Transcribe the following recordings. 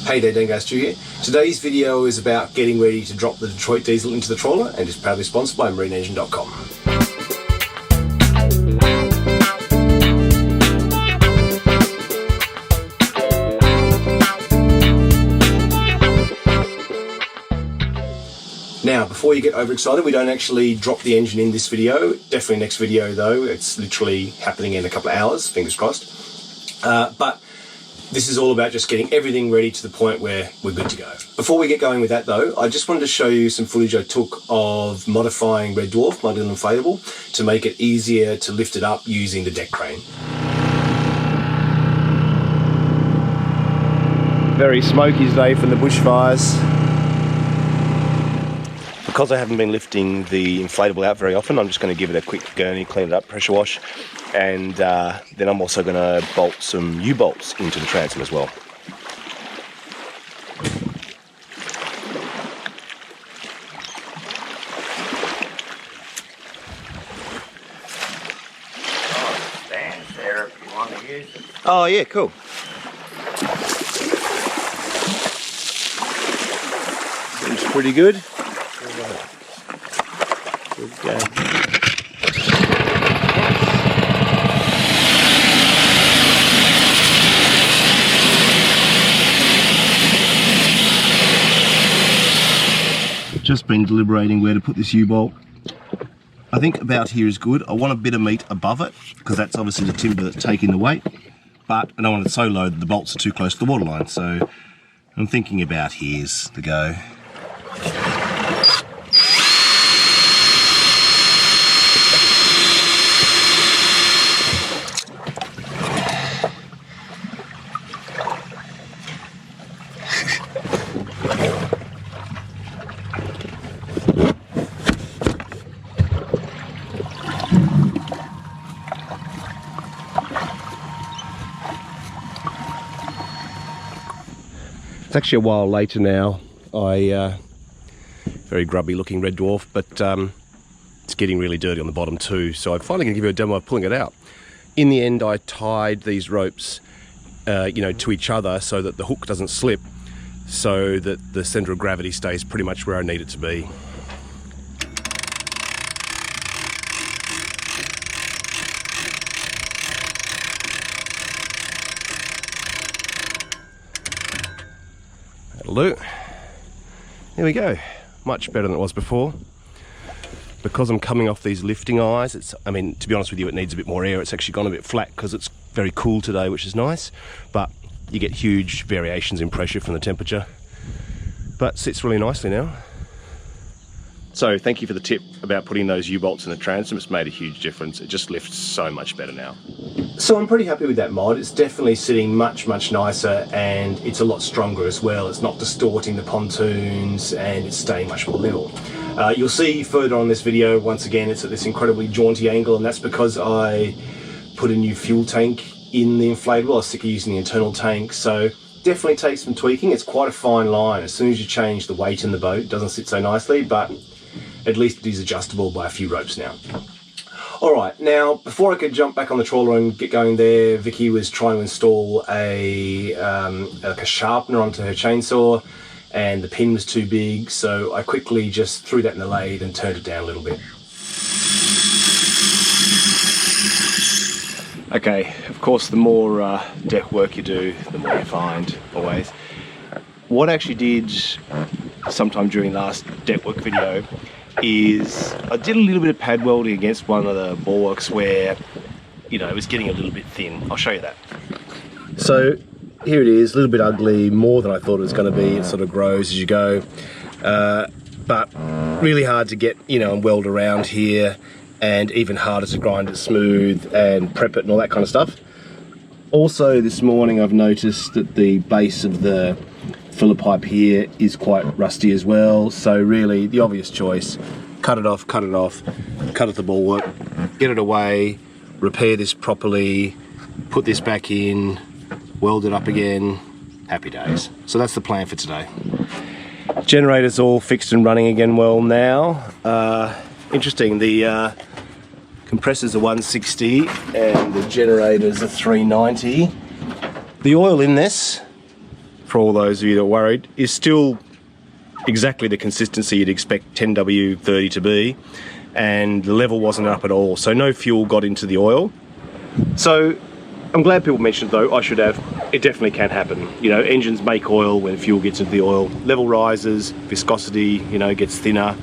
Hey there, Dengar Stu here. Today's video is about getting ready to drop the Detroit diesel into the trawler and is proudly sponsored by marineengine.com. Now, before you get overexcited, we don't actually drop the engine in this video. Definitely next video though. It's literally happening in a couple of hours, fingers crossed. But this is all about just getting everything ready to the point where we're good to go. Before we get going with that though, I just wanted to show you some footage I took of modifying Red Dwarf, my little inflatable, to make it easier to lift it up using the deck crane. Very smoky today from the bushfires. Because I haven't been lifting the inflatable out very often, I'm just going to give it a quick gurney, clean it up, pressure wash, and then I'm also going to bolt some U-bolts into the transom as well. Oh, it stands there if you want to use it. Oh yeah, cool. Seems pretty good. Good game. Just been deliberating where to put this U-bolt. I think about here is good. I want a bit of meat above it because that's obviously the timber that's taking the weight, but I don't want it so low that the bolts are too close to the waterline, so I'm thinking about here's the go. It's actually a while later now. Very grubby looking Red Dwarf, but it's getting really dirty on the bottom too, so I'm finally going to give you a demo of pulling it out. In the end, I tied these ropes to each other so that the hook doesn't slip, so that the centre of gravity stays pretty much where I need it to be. That'll do. There we go. Much better than it was before. Because I'm coming off these lifting eyes, I mean, to be honest with you, it needs a bit more air. It's actually gone a bit flat because it's very cool today, which is nice, but you get huge variations in pressure from the temperature. But sits really nicely now. So thank you for the tip about putting those U-bolts in the transom. It's made a huge difference. It just lifts so much better now. So I'm pretty happy with that mod. It's definitely sitting much nicer, and it's a lot stronger as well. It's not distorting the pontoons and it's staying much more level. You'll see further on this video, once again, it's at this incredibly jaunty angle, and that's because I put a new fuel tank in the inflatable. I was sick of using the internal tank, so definitely takes some tweaking. It's quite a fine line. As soon as you change the weight in the boat, it doesn't sit so nicely, but at least it is adjustable by a few ropes now. Alright, now before I could jump back on the trawler and get going there, Vicky was trying to install a sharpener onto her chainsaw, and the pin was too big, so I quickly just threw that in the lathe and turned it down a little bit. Okay, of course the more deck work you do, the more you find, always. What I actually did sometime during last deck work video is I did a little bit of pad welding against one of the bulwarks where, you know, it was getting a little bit thin. I'll show you that. So here it is, a little bit ugly, more than I thought it was going to be. It sort of grows as you go, but really hard to get, you know, and weld around here, and even harder to grind it smooth and prep it and all that kind of stuff. Also this morning I've noticed that the base of the filler pipe here is quite rusty as well, so really the obvious choice, cut it off, cut at the bulwark, get it away, repair this properly, put this back in, weld it up again, happy days. So that's the plan for today. Generator's all fixed and running again well now. Interesting, the compressors are 160 and the generators are 390. The oil in this for all those of you that are worried, is still exactly the consistency you'd expect 10W30 to be, and the level wasn't up at all, so no fuel got into the oil. So I'm glad people mentioned, though, I should have, it definitely can happen. You know, engines make oil when fuel gets into the oil. Level rises, viscosity, you know, gets thinner.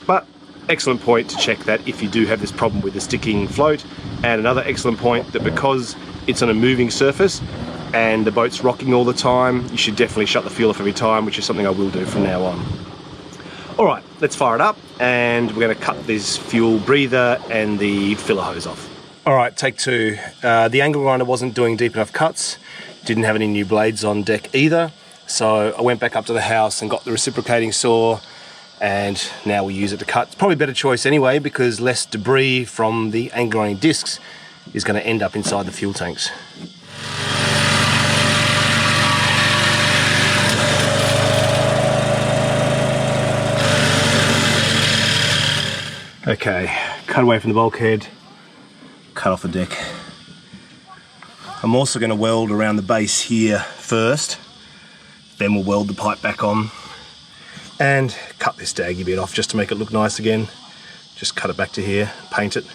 But excellent point to check that if you do have this problem with the sticking float. And another excellent point that because it's on a moving surface and the boat's rocking all the time, you should definitely shut the fuel off every time, which is something I will do from now on. All right, let's fire it up, and we're going to cut this fuel breather and the filler hose off. All right, take two. The angle grinder wasn't doing deep enough cuts, didn't have any new blades on deck either, so I went back up to the house and got the reciprocating saw, and now we use it to cut. It's probably a better choice anyway, because less debris from the angle grinding discs is going to end up inside the fuel tanks. Okay, cut away from the bulkhead, cut off the deck. I'm also going to weld around the base here first, then we'll weld the pipe back on and cut this daggy bit off just to make it look nice again. Just cut it back to here, paint it.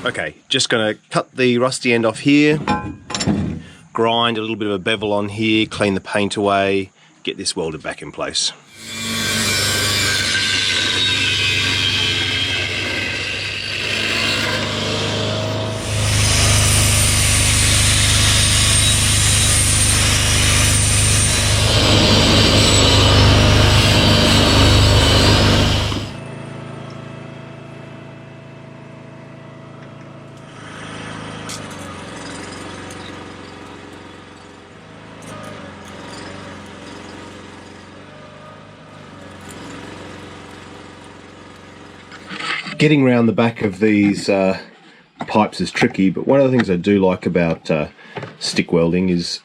Okay, just going to cut the rusty end off here, grind a little bit of a bevel on here, clean the paint away, get this welded back in place. Getting around the back of these pipes is tricky, but one of the things I do like about stick welding is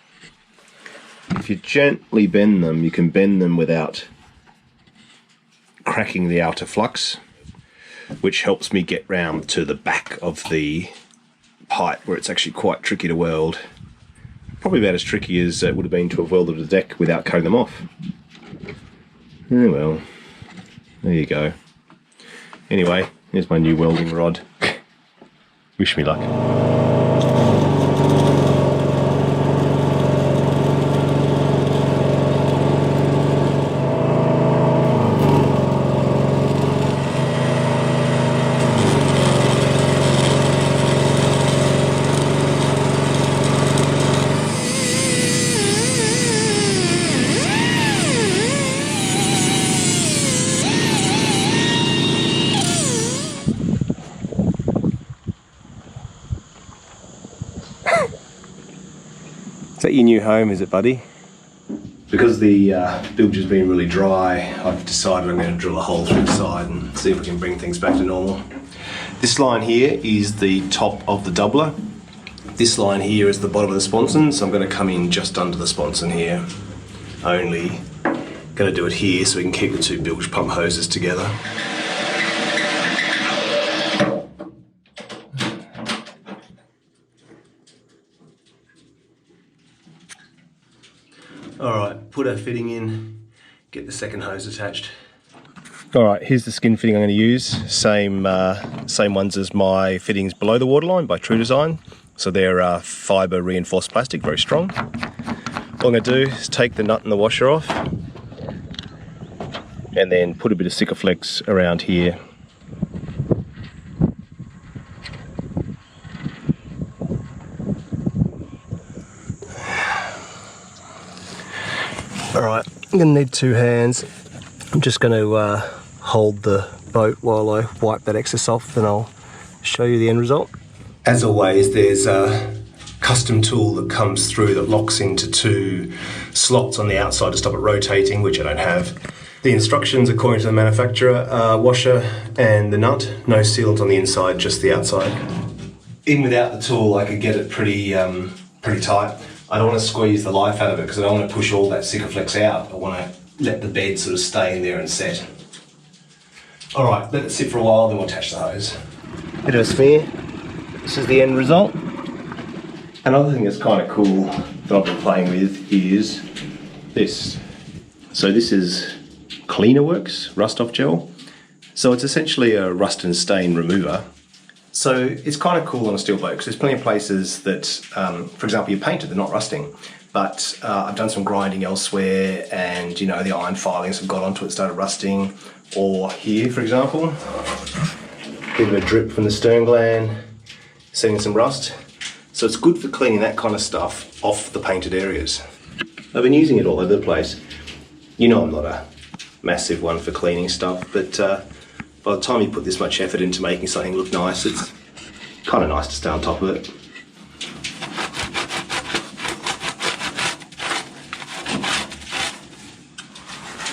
if you gently bend them, you can bend them without cracking the outer flux, which helps me get round to the back of the pipe where it's actually quite tricky to weld. Probably about as tricky as it would have been to have welded the deck without cutting them off. Oh well, there you go. Anyway, here's my new welding rod. Wish me luck. Is that your new home, is it, buddy? Because the bilge has been really dry, I've decided I'm going to drill a hole through the side and see if we can bring things back to normal. This line here is the top of the doubler. This line here is the bottom of the sponson, so I'm going to come in just under the sponson here. Only going to do it here so we can keep the two bilge pump hoses together. Alright, put our fitting in, get the second hose attached. Alright, here's the skin fitting I'm going to use. Same ones as my fittings below the waterline by True Design. So they're fibre reinforced plastic, very strong. All I'm going to do is take the nut and the washer off and then put a bit of Sikaflex around here. Alright, I'm going to need two hands. I'm just going to hold the boat while I wipe that excess off, then I'll show you the end result. As always, there's a custom tool that comes through that locks into 2 slots on the outside to stop it rotating, which I don't have. The instructions, according to the manufacturer, are washer and the nut, no sealant on the inside, just the outside. Even without the tool, I could get it pretty tight. I don't want to squeeze the life out of it because I don't want to push all that Sikaflex out. I want to let the bed sort of stay in there and set. All right, let it sit for a while, then we'll attach the hose. Bit of a smear. This is the end result. Another thing that's kind of cool that I've been playing with is this. So this is Cleaner Works Rust Off Gel. So it's essentially a rust and stain remover. So it's kind of cool on a steel boat because there's plenty of places that, for example, you painted, they're not rusting. But I've done some grinding elsewhere and, you know, the iron filings have got onto it, started rusting. Or here, for example, bit of a drip from the stern gland, setting some rust. So it's good for cleaning that kind of stuff off the painted areas. I've been using it all over the place. You know I'm not a massive one for cleaning stuff, but by the time you put this much effort into making something look nice, it's kind of nice to stay on top of it.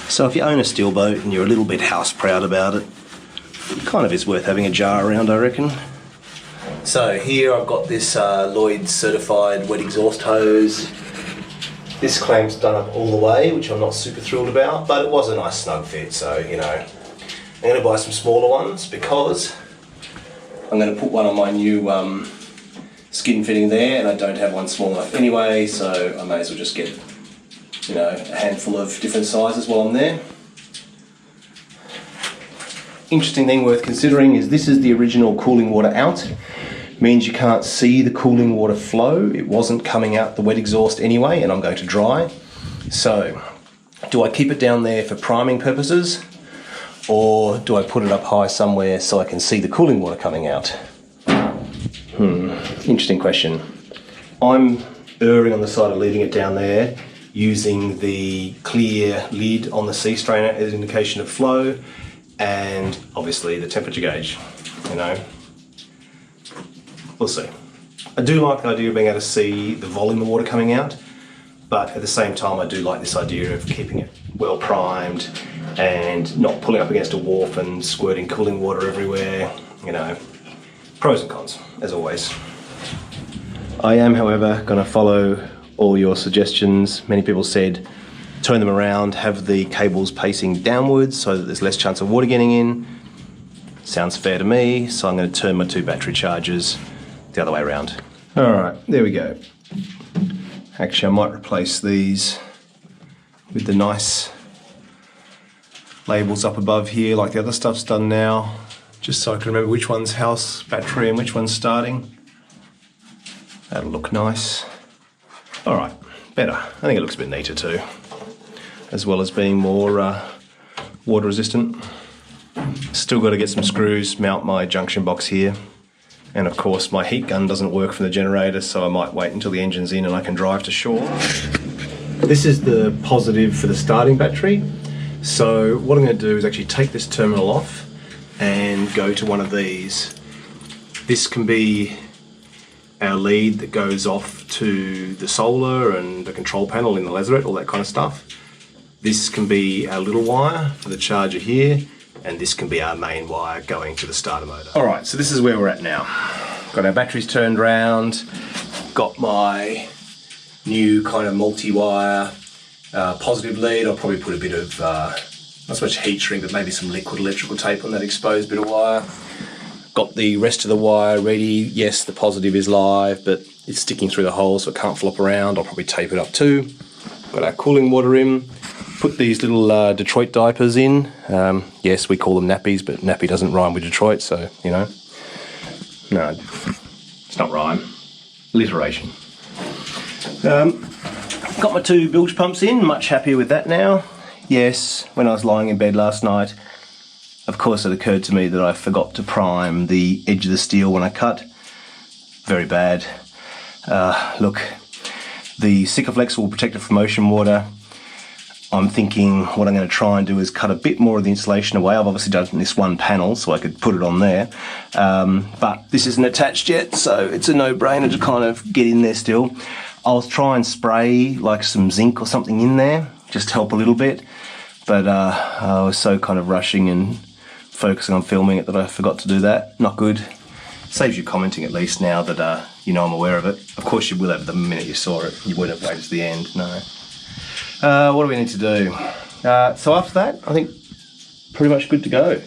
So if you own a steel boat and you're a little bit house proud about it, it kind of is worth having a jar around, I reckon. So here I've got this Lloyd's certified wet exhaust hose. This clamp's done up all the way, which I'm not super thrilled about, but it was a nice snug fit, so you know. I'm going to buy some smaller ones because I'm going to put one on my new skin fitting there, and I don't have one small enough anyway, so I may as well just get, you know, a handful of different sizes while I'm there. Interesting thing worth considering is this is the original cooling water out. Means you can't see the cooling water flow. It wasn't coming out the wet exhaust anyway, and I'm going to dry. So, do I keep it down there for priming purposes, or do I put it up high somewhere so I can see the cooling water coming out? Interesting question. I'm erring on the side of leaving it down there, using the clear lid on the sea strainer as an indication of flow, and obviously the temperature gauge, you know. We'll see. I do like the idea of being able to see the volume of water coming out, but at the same time I do like this idea of keeping it well primed and not pulling up against a wharf and squirting cooling water everywhere, you know. Pros and cons, as always. I am, however, going to follow all your suggestions. Many people said turn them around, have the cables pacing downwards so that there's less chance of water getting in. Sounds fair to me, so I'm going to turn my 2 battery chargers the other way around. All right, there we go. Actually, I might replace these with the nice labels up above here like the other stuff's done now, just so I can remember which one's house battery and which one's starting. That'll look nice. All right, better. I think it looks a bit neater too, as well as being more water resistant. Still got to get some screws, mount my junction box here. And of course my heat gun doesn't work from the generator, so I might wait until the engine's in and I can drive to shore. This is the positive for the starting battery. So what I'm going to do is actually take this terminal off and go to one of these. This can be our lead that goes off to the solar and the control panel in the laserette, all that kind of stuff. This can be our little wire for the charger here, and this can be our main wire going to the starter motor. All right, so this is where we're at now. Got our batteries turned round, got my new kind of multi-wire positive lead. I'll probably put a bit of, not so much heat shrink, but maybe some liquid electrical tape on that exposed bit of wire. Got the rest of the wire ready. Yes, the positive is live, but it's sticking through the hole so it can't flop around. I'll probably tape it up too. Got our cooling water in. Put these little Detroit diapers in. Yes, we call them nappies, but nappy doesn't rhyme with Detroit, so, you know. No, it's not rhyme. Alliteration. Got my 2 bilge pumps in, much happier with that now. Yes, when I was lying in bed last night, of course it occurred to me that I forgot to prime the edge of the steel when I cut. Very bad. Look, the Sikaflex will protect it from ocean water. I'm thinking what I'm going to try and do is cut a bit more of the insulation away. I've obviously done this one panel so I could put it on there, but this isn't attached yet, so it's a no-brainer to kind of get in there still. I'll try and spray like some zinc or something in there, just to help a little bit, but I was so kind of rushing and focusing on filming it that I forgot to do that. Not good. Saves you commenting at least now that you know I'm aware of it. Of course you will have the minute you saw it. You wouldn't have waited to the end, no. What do we need to do? So after that, I think pretty much good to go.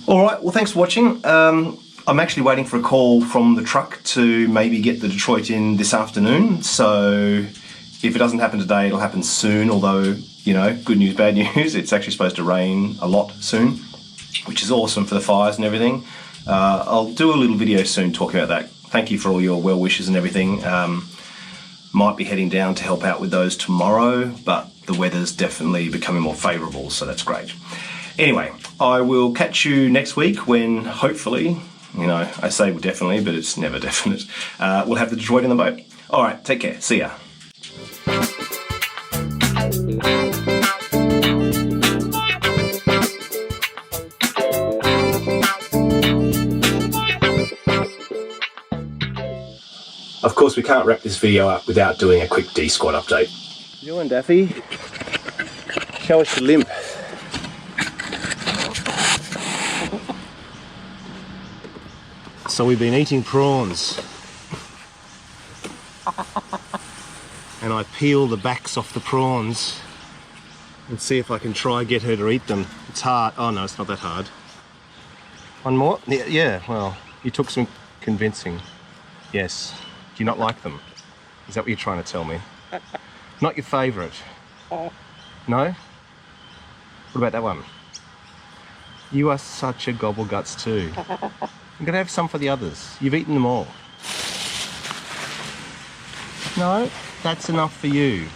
All right, well, thanks for watching. I'm actually waiting for a call from the truck to maybe get the Detroit in this afternoon. So if it doesn't happen today, it'll happen soon. Although, you know, good news, bad news. It's actually supposed to rain a lot soon, which is awesome for the fires and everything. I'll do a little video soon talking about that. Thank you for all your well wishes and everything. Might be heading down to help out with those tomorrow, but the weather's definitely becoming more favourable, so that's great. Anyway, I will catch you next week when hopefully, you know, I say definitely, but it's never definite, we'll have the Detroit in the boat. All right, take care. See ya. Of course, we can't wrap this video up without doing a quick D-squat update. What are you doing, Daffy? Show us your limp. So we've been eating prawns. And I peel the backs off the prawns and see if I can try get her to eat them. It's hard. Oh no, it's not that hard. One more? Yeah, well, you took some convincing. Yes. Do you not like them? Is that what you're trying to tell me? Not your favourite? No? What about that one? You are such a gobble guts too. I'm gonna have some for the others. You've eaten them all. No, that's enough for you.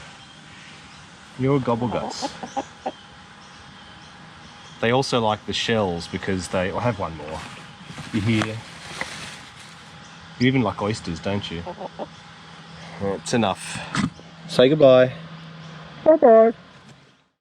You're a gobble guts. They also like the shells because they... I'll have one more. You hear? You even like oysters, don't you? It's enough. Say goodbye. Bye-bye.